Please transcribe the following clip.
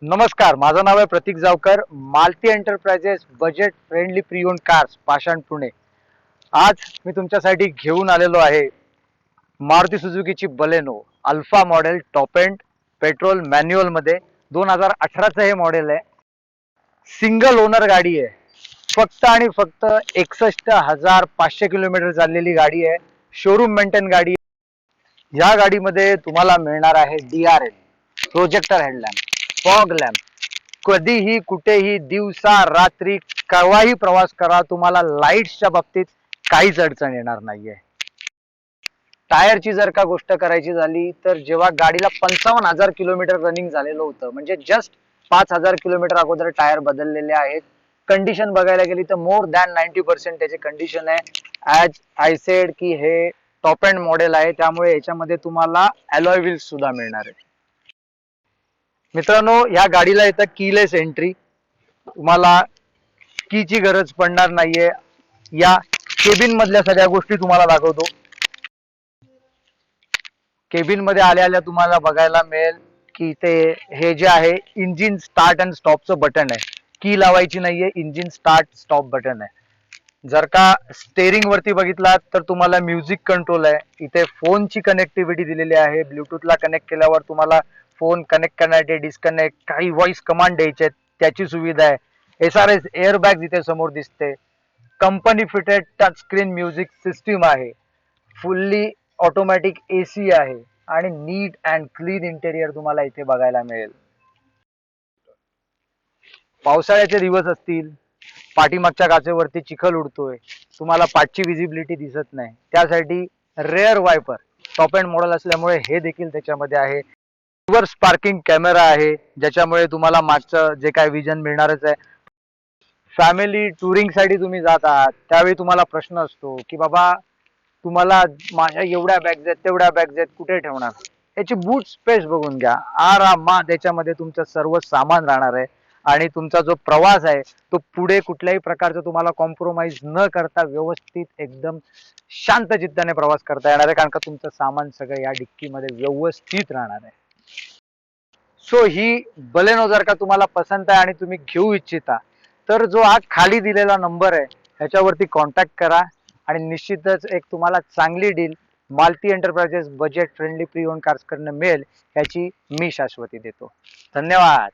नमस्कार, माझं नाव आहे Prateek Javkar. Malti enterprises budget friendly pre owned cars Pashan Pune. आज मी तुमच्यासाठी घेऊन आलेलो आहे मारुती सुझुकीची Baleno Alpha model top end petrol manual मध्ये. 2018चं हे मॉडेल आहे. सिंगल ओनर गाडी आहे. फक्त आणि फक्त 61,500 किलोमीटर चाललेली गाडी आहे. शोरूम मेंटेन गाडी. या गाडीमध्ये तुम्हाला मिळणार आहे DRL, projector headlamp, fog lamp. कधीही कुठेही दिवसा रात्री केव्हाही प्रवास करा, तुम्हाला लाईट्सच्या बाबतीत काहीच अडचण येणार नाहीये. टायरची जर का गोष्ट करायची झाली तर जेव्हा गाडीला 55,000 किलोमीटर रनिंग झालेलं होतं, म्हणजे जस्ट 5,000 किलोमीटर अगोदर टायर बदललेले आहेत. कंडिशन बघायला गेली तर मोर दॅन 90% त्याची कंडिशन आहे. ॲज आय सेड की हे टॉप एंड मॉडेल आहे, त्यामुळे याच्यामध्ये तुम्हाला अलॉय व्हील्स सुद्धा मिळणार आहे. मित्रांनो, या गाडीला येतं कीलेस एंट्री. तुम्हाला कीची गरज पडणार नाहीये. या केबिन मधल्या सगळ्या गोष्टी तुम्हाला दाखवतो. केबिन मध्ये आल्या आल्या तुम्हाला बघायला मिळेल की ते हे जे आहे इंजिन स्टार्ट अँड स्टॉपचं बटन आहे. की लावायची नाहीये, इंजिन स्टार्ट स्टॉप बटन आहे. जर का स्टेअरिंग वरती बघितलात तर तुम्हाला म्युझिक कंट्रोल आहे. इथे फोनची कनेक्टिव्हिटी दिलेली आहे. ब्लूटूथला कनेक्ट केल्यावर तुम्हाला फोन कनेक्ट करण्यासाठी डिस्कनेक्ट, काही व्हॉइस कमांड द्यायचे त्याची सुविधा आहे. SRS एअरबॅग इथे समोर दिसते. Company fitted touch screen music system आहे. फुल्ली ऑटोमॅटिक AC आहे आणि नीट अँड क्लीन इंटेरियर तुम्हाला इथे बघायला मिळेल. पावसाळ्याचे दिवस असतील, पाठीमागच्या काचेवरती चिखल उडतोय, तुम्हाला पाठची विजिबिलिटी दिसत नाही, त्यासाठी rare viper top end model असल्यामुळे हे देखील त्याच्यामध्ये आहे. रिव्हर्स पार्किंग कॅमेरा आहे, ज्याच्यामुळे तुम्हाला मागचं जे काय विजन मिळणारच आहे. फॅमिली टुरिंग साठी तुम्ही जात आहात त्यावेळी तुम्हाला प्रश्न असतो की बाबा तुम्हाला माझ्या एवढ्या बॅग्स आहेत, तेवढ्या बॅग्स आहेत, कुठे ठेवणार. याची बूट स्पेस बघून घ्या. आरामात याच्यामध्ये तुमचं सर्व सामान राहणार आहे आणि तुमचा जो प्रवास आहे तो पुढे कुठल्याही प्रकारचं तुम्हाला कॉम्प्रोमाइज न करता व्यवस्थित एकदम शांत चित्ताने प्रवास करता येणार आहे, कारण का तुमचं सामान सगळं या डिक्कीमध्ये व्यवस्थित राहणार आहे. सो ही बलेनो जर का तुम्हाला पसंत आहे आणि तुम्ही घेऊ इच्छिता तर जो हा खाली दिलेला नंबर आहे ह्याच्यावरती कॉन्टॅक्ट करा आणि निश्चितच एक तुम्हाला चांगली deal Malti enterprises budget friendly pre own cars कडनं मिळेल, याची मी शाश्वती देतो. धन्यवाद.